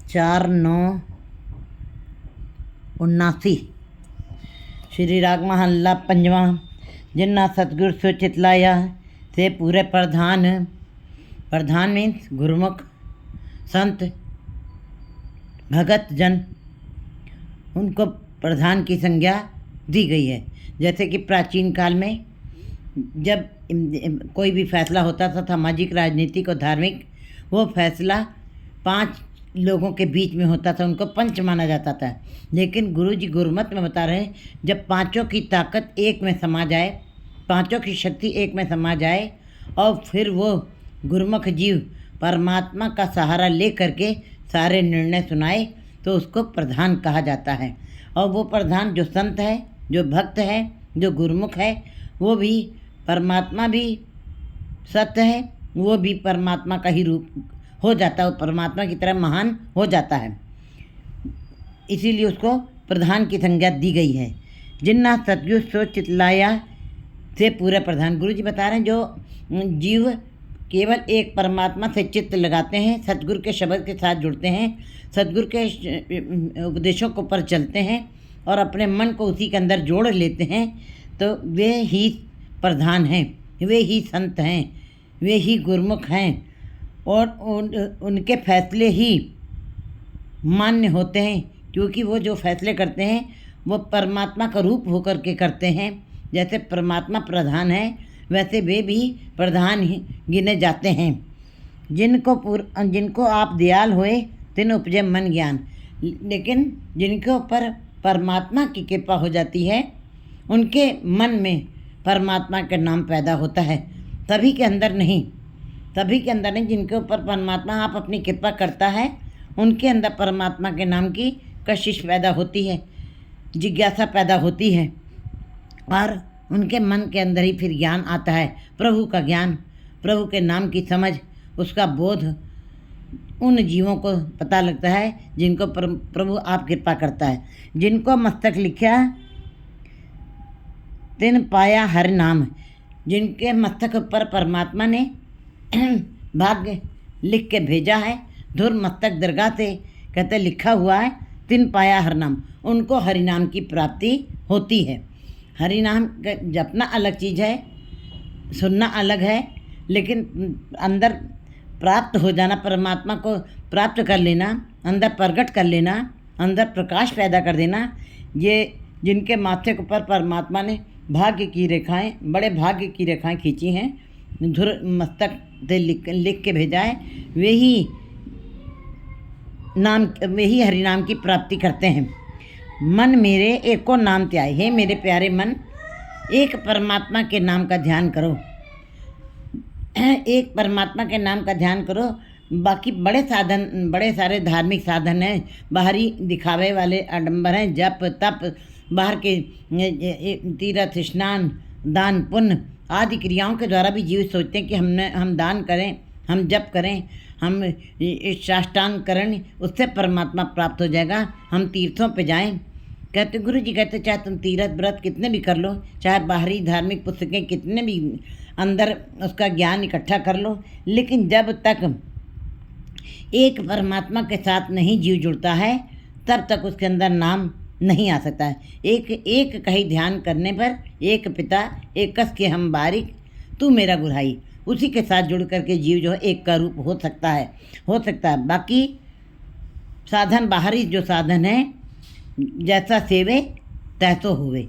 4/9/79। श्री राग महल्ला पंजवा। जिन्ना सतगुर सो चितलाया से पूरे प्रधान। प्रधान मीन्स गुरुमुख, संत, भगत जन, उनको प्रधान की संज्ञा दी गई है। जैसे कि प्राचीन काल में जब कोई भी फैसला होता था, सामाजिक, राजनीतिक और धार्मिक, वो फैसला 5 लोगों के बीच में होता था, उनको पंच माना जाता था। लेकिन गुरु जी गुरुमत में बता रहे हैं, जब पांचों की ताकत एक में समा जाए, पांचों की शक्ति एक में समा जाए और फिर वो गुरुमुख जीव परमात्मा का सहारा ले करके सारे निर्णय सुनाए, तो उसको प्रधान कहा जाता है। और वो प्रधान जो संत है, जो भक्त है, जो गुरुमुख है, वो भी परमात्मा भी सत्य है, वो भी परमात्मा का ही रूप हो जाता है, परमात्मा की तरह महान हो जाता है। इसीलिए उसको प्रधान की संज्ञा दी गई है। जिन्ना सतगुर सो चितलाया से पूरे प्रधान। गुरु जी बता रहे हैं, जो जीव केवल एक परमात्मा से चित्त लगाते हैं, सतगुरु के शब्द के साथ जुड़ते हैं, सतगुरु के उपदेशों को पर चलते हैं और अपने मन को उसी के अंदर जोड़ लेते हैं, तो वे ही प्रधान हैं, वे ही संत हैं, वे ही गुरुमुख हैं और उनके फैसले ही मान्य होते हैं, क्योंकि वो जो फैसले करते हैं वो परमात्मा का रूप होकर के करते हैं। जैसे परमात्मा प्रधान है, वैसे वे भी प्रधान ही गिने जाते हैं। जिनको आप दयाल होए तिन उपजे मन ज्ञान। लेकिन जिनके ऊपर परमात्मा की कृपा हो जाती है, उनके मन में परमात्मा का नाम पैदा होता है, सभी के अंदर नहीं। जिनके ऊपर परमात्मा आप अपनी कृपा करता है, उनके अंदर परमात्मा के नाम की कशिश पैदा होती है, जिज्ञासा पैदा होती है और उनके मन के अंदर ही फिर ज्ञान आता है, प्रभु का ज्ञान, प्रभु के नाम की समझ, उसका बोध उन जीवों को पता लगता है जिनको प्रभु आप कृपा करता है। जिनको मस्तक लिखा तिन पाया हर नाम। जिनके मस्तक पर परमात्मा ने भाग्य लिख के भेजा है, धुर मस्तक दरगाह से कहते लिखा हुआ है, तिन पाया हर नाम, उनको हरि नाम की प्राप्ति होती है। हरि नाम जपना अलग चीज़ है, सुनना अलग है, लेकिन अंदर प्राप्त हो जाना, परमात्मा को प्राप्त कर लेना, अंदर प्रकट कर लेना, अंदर प्रकाश पैदा कर देना, ये जिनके माथे के ऊपर परमात्मा ने भाग्य की रेखाएं, बड़े भाग्य की रेखाएं खींची हैं, धुर मस्तक से लिख के भेजा है, वे ही हरि नाम की प्राप्ति करते हैं। मन मेरे एको नाम त्याय। हे मेरे प्यारे मन, एक परमात्मा के नाम का ध्यान करो, एक परमात्मा के नाम का ध्यान करो। बाकी बड़े सारे धार्मिक साधन हैं, बाहरी दिखावे वाले आडंबर हैं, जप तप, बाहर के तीर्थ स्नान, दान पुण्य आदि क्रियाओं के द्वारा भी जीव सोचते हैं कि हम दान करें, हम जप करें, हम साष्टांग करें, उससे परमात्मा प्राप्त हो जाएगा, हम तीर्थों पे जाएं। कहते गुरु जी कहते चाहे तुम तीर्थ व्रत कितने भी कर लो, चाहे बाहरी धार्मिक पुस्तकें कितने भी अंदर उसका ज्ञान इकट्ठा कर लो, लेकिन जब तक एक परमात्मा के साथ नहीं जीव जुड़ता है, तब तक उसके अंदर नाम नहीं आ सकता है। एक कहीं ध्यान करने पर एक पिता एक कस के हम बारिक, तू मेरा गुरहाई, उसी के साथ जुड़ करके जीव जो है एक का रूप हो सकता है। बाकी साधन, बाहरी जो साधन है, जैसा सेवे तैसो हुए।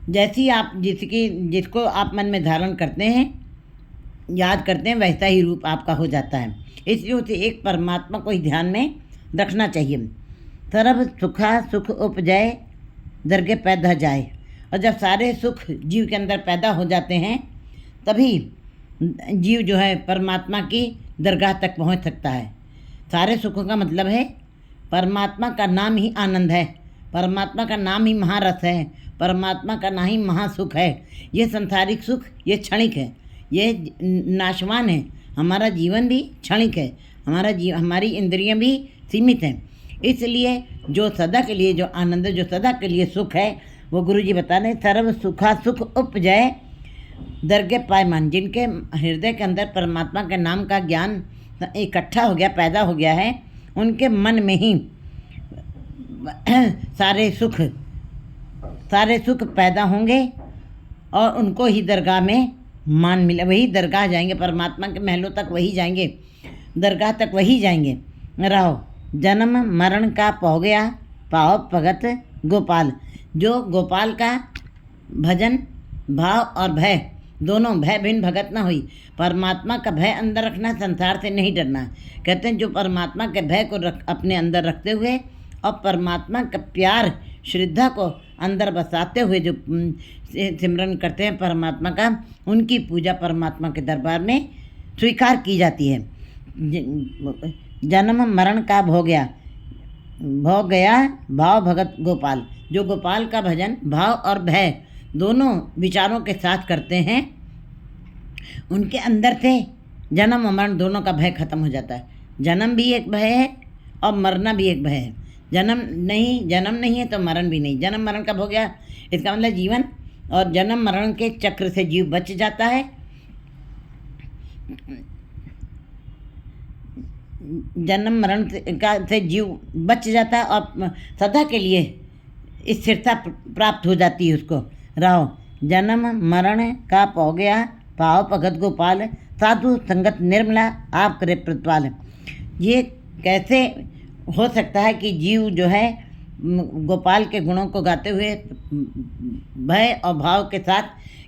जैसी आप जिसको आप मन में धारण करते हैं, याद करते हैं, वैसा ही रूप आपका हो जाता है। इसलिए उसे एक परमात्मा को ही ध्यान में रखना चाहिए। सर्व सुखा सुख उपजाए दरगे पैदा जाए। और जब सारे सुख जीव के अंदर पैदा हो जाते हैं, तभी जीव जो है परमात्मा की दरगाह तक पहुंच सकता है। सारे सुखों का मतलब है परमात्मा का नाम ही आनंद है, परमात्मा का नाम ही महारस है, परमात्मा का नाम ही महासुख है। ये संसारिक सुख ये क्षणिक है, ये नाशवान है। हमारा जीवन भी क्षणिक है, हमारी इंद्रियां भी सीमित हैं। इसलिए जो सदा के लिए जो आनंद, जो सदा के लिए सुख है, वो गुरु जी बता रहे सर्व सुखा सुख उपजय दरगे पायमान। जिनके हृदय के अंदर परमात्मा के नाम का ज्ञान इकट्ठा हो गया, पैदा हो गया है, उनके मन में ही सारे सुख पैदा होंगे और उनको ही दरगाह में मान मिले, वही दरगाह जाएंगे, परमात्मा के महलों तक वही जाएंगे, दरगाह तक वही जाएंगे। रहो जन्म मरण का पौ गया पाओ भगत गोपाल। जो गोपाल का भजन भाव और भय दोनों, भय भिन्न भगत ना हुई। परमात्मा का भय अंदर रखना, संसार से नहीं डरना। कहते हैं जो परमात्मा के भय को अपने अंदर रखते हुए और परमात्मा का प्यार श्रद्धा को अंदर बसाते हुए जो सिमरन करते हैं परमात्मा का, उनकी पूजा परमात्मा के दरबार में स्वीकार की जाती है। जन्म मरण का भोग गया भाव भगत गोपाल। जो गोपाल का भजन भाव और भय दोनों विचारों के साथ करते हैं, उनके अंदर से जन्म और मरण दोनों का भय खत्म हो जाता है। जन्म भी एक भय है और मरना भी एक भय है। जन्म नहीं है तो मरण भी नहीं। जन्म मरण कब हो गया, इसका मतलब जीवन और जन्म मरण के चक्र से जीव बच जाता है। जन्म मरण से जीव बच जाता है और सदा के लिए स्थिरता प्राप्त हो जाती है उसको। रहो जन्म मरण का पौ गया पाओ भगत गोपाल। साधु संगत निर्मला आप करे प्रतिपाल। ये कैसे हो सकता है कि जीव जो है गोपाल के गुणों को गाते हुए भय और भाव के साथ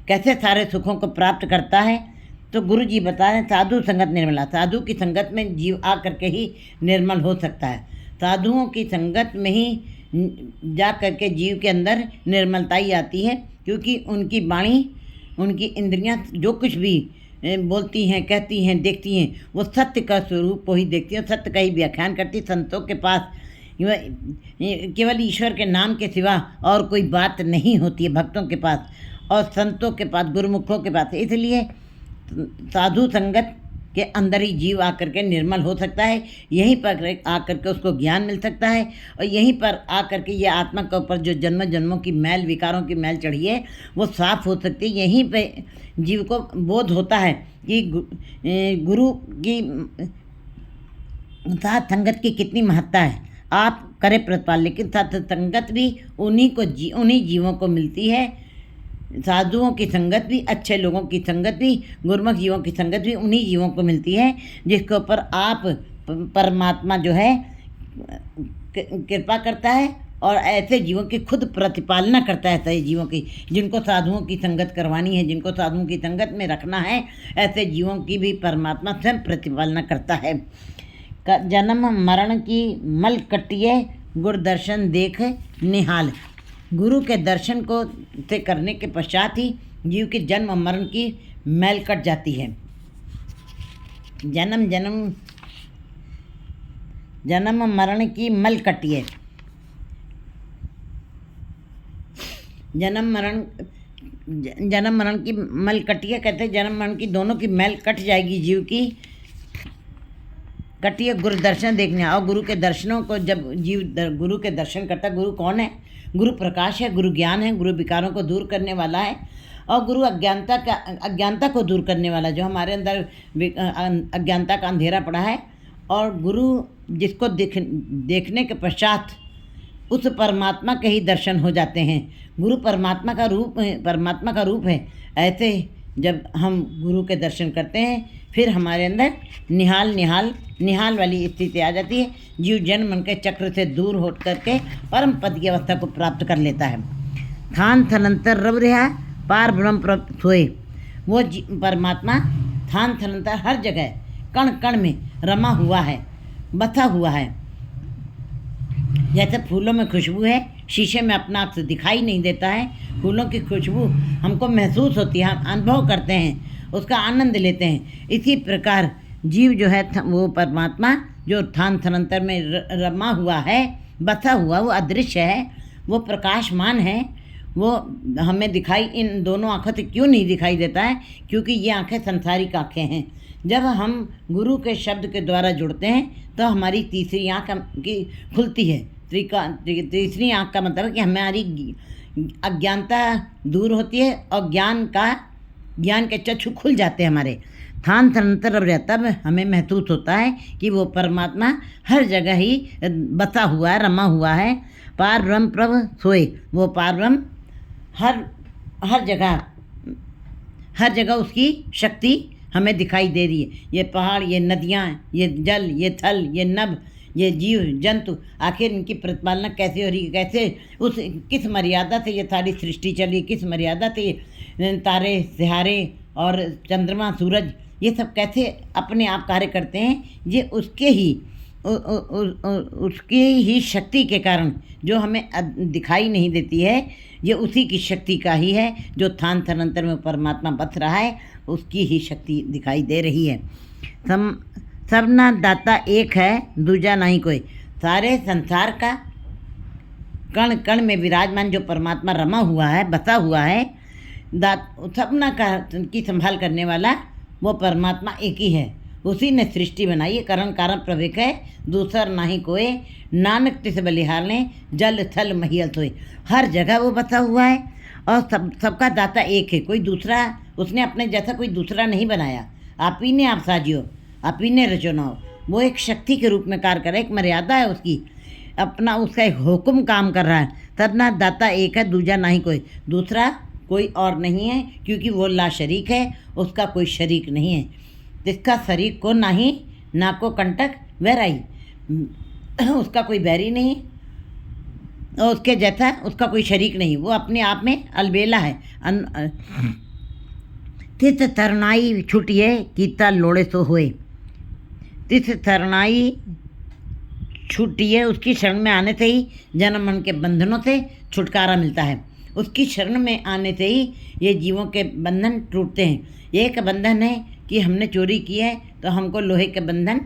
कैसे सारे सुखों को प्राप्त करता है? तो गुरु जी बता रहे हैं साधु संगत निर्मला। साधु की संगत में जीव आ करके ही निर्मल हो सकता है। साधुओं की संगत में ही जा करके जीव के अंदर निर्मलता ही आती है, क्योंकि उनकी वाणी, उनकी इंद्रियां जो कुछ भी बोलती हैं, कहती हैं, देखती हैं, वो सत्य का स्वरूप को ही देखती हैं, सत्य का ही व्याख्यान करती। संतों के पास केवल ईश्वर के नाम के सिवा और कोई बात नहीं होती है भक्तों के पास और संतों के पास, गुरुमुखों के पास। इसलिए साधु संगत के अंदर ही जीव आकर के निर्मल हो सकता है। यहीं पर आकर के उसको ज्ञान मिल सकता है और यहीं पर आकर के ये आत्मा के ऊपर जो जन्म जन्मों की मैल, विकारों की मैल चढ़ी है, वो साफ हो सकती है। यहीं पे जीव को बोध होता है कि गुरु की साथ संगत की कितनी महत्ता है। आप करे प्रतिपाल, लेकिन साथ संगत भी उन्हीं जीवों को मिलती है। साधुओं की संगत भी, अच्छे लोगों की संगत भी, गुरमुख जीवों की संगत भी उन्हीं जीवों को मिलती है जिसके ऊपर आप परमात्मा जो है कृपा करता है और ऐसे जीवों की खुद प्रतिपालना करता है। ऐसे जीवों की जिनको साधुओं की संगत करवानी है, जिनको साधुओं की संगत में रखना है, ऐसे जीवों की भी परमात्मा स्वयं प्रतिपालना करता है। जन्म मरण की मल कटिए गुरु दर्शन देख निहाल। गुरु के दर्शन को से करने के पश्चात ही जीव की जन्म और मरण की मैल कट जाती है। जन्म मरण की मल कटिए। जन्म मरण की मल कटिए कहते हैं, जन्म मरण की दोनों की मैल कट जाएगी जीव की। कटिए गुरु दर्शन देखने आओ। गुरु के दर्शनों को जब जीव गुरु के दर्शन करता है, गुरु कौन है? गुरु प्रकाश है, गुरु ज्ञान है, गुरु विकारों को दूर करने वाला है और गुरु अज्ञानता को दूर करने वाला, जो हमारे अंदर अज्ञानता का अंधेरा पड़ा है। और गुरु जिसको देखने के पश्चात उस परमात्मा के ही दर्शन हो जाते हैं। गुरु परमात्मा का रूप है। ऐसे जब हम गुरु के दर्शन करते हैं, फिर हमारे अंदर निहाल वाली स्थिति आ जाती है। जीव जन्म मन के चक्र से दूर हो करके परम पद की अवस्था को प्राप्त कर लेता है। थान थनंतर रव रहा पार ब्रह्म प्राप्त हुए। वो परमात्मा थान थनंतर हर जगह कण कण में रमा हुआ है, बसा हुआ है। जैसे फूलों में खुशबू है, शीशे में अपना आप से दिखाई नहीं देता है, फूलों की खुशबू हमको महसूस होती है, हम अनुभव करते हैं, उसका आनंद लेते हैं। इसी प्रकार जीव जो है वो परमात्मा जो थान थनंतर में रमा हुआ है, बसा हुआ, वो अदृश्य है, वो प्रकाशमान है। वो हमें दिखाई इन दोनों आँखों से क्यों नहीं दिखाई देता है? क्योंकि ये आँखें संसारिक आँखें हैं। जब हम गुरु के शब्द के द्वारा जुड़ते हैं तो हमारी तीसरी आँख की खुलती है। तीसरी आँख का मतलब कि हमारी अज्ञानता दूर होती है और ज्ञान के चक्षु खुल जाते हैं हमारे। थान तंत्र तब हमें महसूस होता है कि वो परमात्मा हर जगह ही बसा हुआ है, रमा हुआ है। पार ब्रह्म प्रभ सोए, वो पार ब्रह्म हर जगह उसकी शक्ति हमें दिखाई दे रही है। ये पहाड़, ये नदियाँ, ये जल, ये थल, ये नभ, ये जीव जंतु, आखिर इनकी प्रतिपालना कैसे हो रही है, कैसे किस मर्यादा से ये सारी सृष्टि चली, किस मर्यादा से ये तारे सितारे और चंद्रमा सूरज ये सब कैसे अपने आप कार्य करते हैं, ये उसके ही शक्ति के कारण जो हमें दिखाई नहीं देती है, ये उसी की शक्ति का ही है। जो थान थनंतर में परमात्मा बस रहा है, उसकी ही शक्ति दिखाई दे रही है। सबना दाता एक है, दूजा नहीं कोई। सारे संसार का कण कण में विराजमान जो परमात्मा रमा हुआ है, बसा हुआ है, सबना की संभाल करने वाला वो परमात्मा एक ही है। उसी ने सृष्टि बनाई है, करण कारण प्रवेक है, दूसर नाही कोई। नानक तिस बलिहार ने जल थल महियल सोए। हर जगह वो बसा हुआ है और सबका दाता एक है, कोई दूसरा उसने अपने जैसा कोई दूसरा नहीं बनाया। आप ही ने आप साजियो, आप ही ने रचो ना हो। वो एक शक्ति के रूप में कार्य कर रहा है, एक मर्यादा है उसकी, अपना उसका एक हुक्म काम कर रहा है। सबना दाता एक है, दूजा नहीं कोई, दूसरा कोई और नहीं है, क्योंकि वो ला शरीक है, उसका कोई शरीक नहीं है। जिसका शरीक को नाही, ना को कंटक वैराई, उसका कोई बैरी नहीं और उसके जैसा उसका कोई शरीक नहीं, वो अपने आप में अलबेला है। तिस तरनाई छुटिए कीता लोड़े सो होए। तिस तरनाई छुटिए, उसकी शरण में आने से ही जन्म मन के बंधनों से छुटकारा मिलता है। उसकी शरण में आने से ही ये जीवों के बंधन टूटते हैं। एक बंधन है कि हमने चोरी की है तो हमको लोहे के बंधन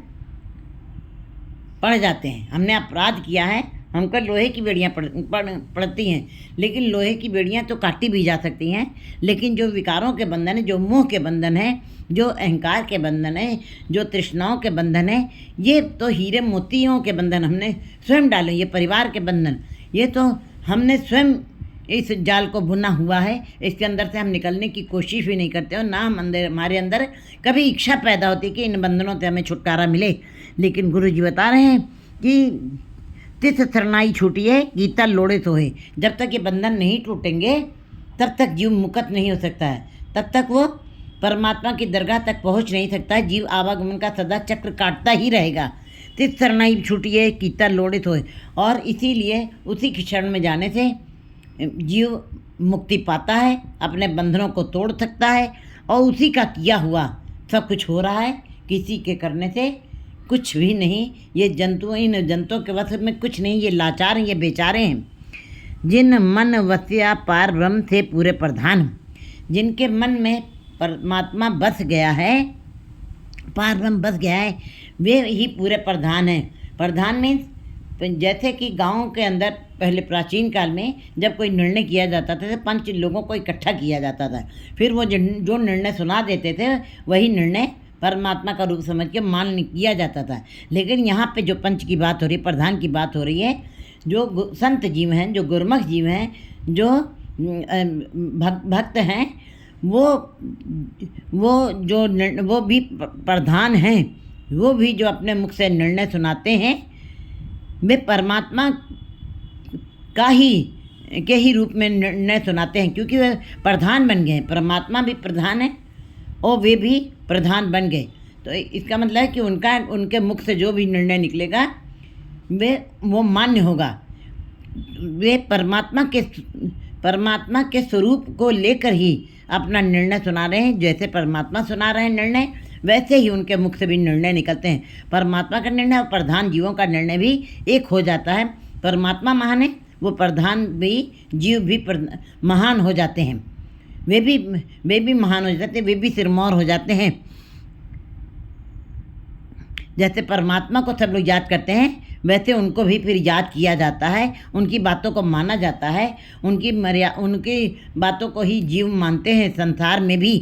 पड़ जाते हैं, हमने अपराध किया है, हमको लोहे की बेड़ियाँ पड़ती हैं। लेकिन लोहे की बेड़ियाँ तो काटी भी जा सकती हैं, लेकिन जो विकारों के बंधन है, जो मोह के बंधन है, जो अहंकार के बंधन है, जो तृष्णाओं के बंधन है, ये तो हीरे मोतियों के बंधन हमने स्वयं डाले। ये परिवार के बंधन, ये तो हमने स्वयं इस जाल को बुना हुआ है। इसके अंदर से हम निकलने की कोशिश भी नहीं करते और ना हमारे अंदर कभी इच्छा पैदा होती कि इन बंधनों से हमें छुटकारा मिले। लेकिन गुरु जी बता रहे हैं कि तिस शरणाई छूटिए गीता लोड़े सोहे। जब तक ये बंधन नहीं टूटेंगे तब तक जीव मुक्त नहीं हो सकता है, तब तक वो परमात्मा की दरगाह तक पहुंच नहीं सकता है। जीव आवागमन का सदा चक्र काटता ही रहेगा। तिस शरणाई छूटिए गीता लोड़े सोहे, और इसीलिए उसी की शरण में जाने से जीव मुक्ति पाता है, अपने बंधनों को तोड़ सकता है और उसी का किया हुआ सब कुछ हो रहा है। किसी के करने से कुछ भी नहीं। ये जंतु, इन जंतुओं के वश में कुछ नहीं, ये लाचार हैं, ये बेचारे हैं। जिन मन वस्या पार ब्रह्म थे पूरे प्रधान, जिनके मन में परमात्मा बस गया है, पार ब्रह्म बस गया है, वे ही पूरे प्रधान हैं। प्रधान मीन्स जैसे कि गाँव के अंदर पहले प्राचीन काल में जब कोई निर्णय किया जाता था तो 5 लोगों को इकट्ठा किया जाता था, फिर वो जो निर्णय सुना देते थे वही निर्णय परमात्मा का रूप समझ के मान किया जाता था। लेकिन यहाँ पे जो पंच की बात हो रही है, प्रधान की बात हो रही है, जो संत जीव हैं, जो गुरमुख जीव हैं, जो भक्त हैं, वो भी प्रधान हैं। वो भी जो अपने मुख से निर्णय सुनाते हैं, वे परमात्मा के ही रूप में निर्णय सुनाते हैं, क्योंकि वे प्रधान बन गए हैं। परमात्मा भी प्रधान है और वे भी प्रधान बन गए। तो इसका मतलब है कि उनके मुख से जो भी निर्णय निकलेगा वो मान्य होगा। वे परमात्मा के स्वरूप को लेकर ही अपना निर्णय सुना रहे हैं। जैसे परमात्मा सुना रहे हैं निर्णय, वैसे ही उनके मुख से भी निर्णय निकलते हैं। परमात्मा का निर्णय और प्रधान जीवों का निर्णय भी एक हो जाता है। परमात्मा महान है, वो प्रधान भी, जीव भी महान हो जाते हैं। वे भी महान हो जाते हैं, वे भी सिरमौर हो जाते हैं। जैसे परमात्मा को सब लोग याद करते हैं, वैसे उनको भी फिर याद किया जाता है, उनकी बातों को माना जाता है, उनकी बातों को ही जीव मानते हैं संसार में भी।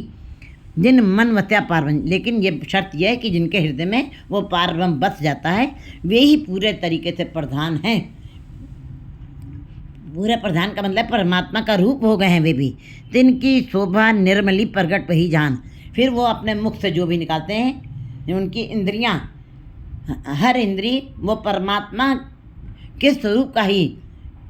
जिन मन वत्या पारब्रह्म, लेकिन ये शर्त यह है कि जिनके हृदय में वो पारब्रह्म बस जाता है, वे ही पूरे तरीके से प्रधान हैं। पूरे प्रधान का मतलब परमात्मा का रूप हो गए हैं वे भी। तिनकी शोभा निर्मली प्रगट वही जान। फिर वो अपने मुख से जो भी निकालते हैं, उनकी इंद्रियां, हर इंद्री वो परमात्मा के स्वरूप का ही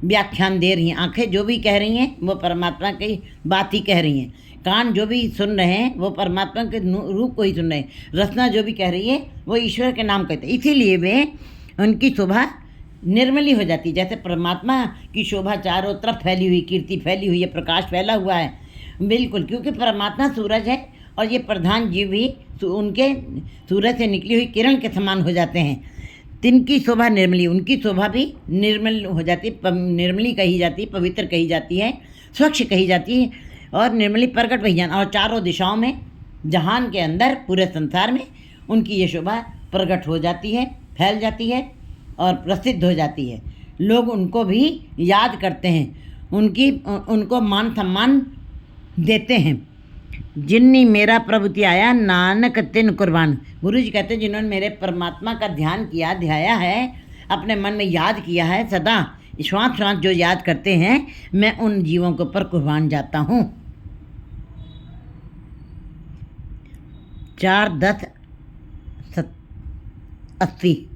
व्याख्यान दे रही हैं। आंखें जो भी कह रही हैं वो परमात्मा की बात ही कह रही हैं। कान जो भी सुन रहे हैं वो परमात्मा के रूप को ही सुन रहे हैं। रचना जो भी कह रही है वो ईश्वर के नाम कहते हैं। इसीलिए वे उनकी शोभा निर्मली हो जाती है। जैसे परमात्मा की शोभा चारों तरफ फैली हुई, कीर्ति फैली हुई है, प्रकाश फैला हुआ है, बिल्कुल, क्योंकि परमात्मा सूरज है और ये प्रधान जीव भी उनके सूरज से निकली हुई किरण के समान हो जाते हैं। तिनकी शोभा निर्मली, उनकी शोभा भी निर्मल हो जाती, निर्मली कही जाती, पवित्र कही जाती है, स्वच्छ कही जाती है और निर्मली प्रकट वही जान। और चारों दिशाओं में, जहान के अंदर, पूरे संसार में उनकी ये शोभा प्रकट हो जाती है, फैल जाती है और प्रसिद्ध हो जाती है। लोग उनको भी याद करते हैं, उनको मान सम्मान देते हैं। जिन्नी मेरा प्रभु आया नानक तिन कुर्बान। गुरु जी कहते हैं जिन्होंने मेरे परमात्मा का ध्यान किया, ध्याया है, अपने मन में याद किया है, सदा श्वास श्वास जो याद करते हैं, मैं उन जीवों के ऊपर कुर्बान जाता हूँ। 4/10/80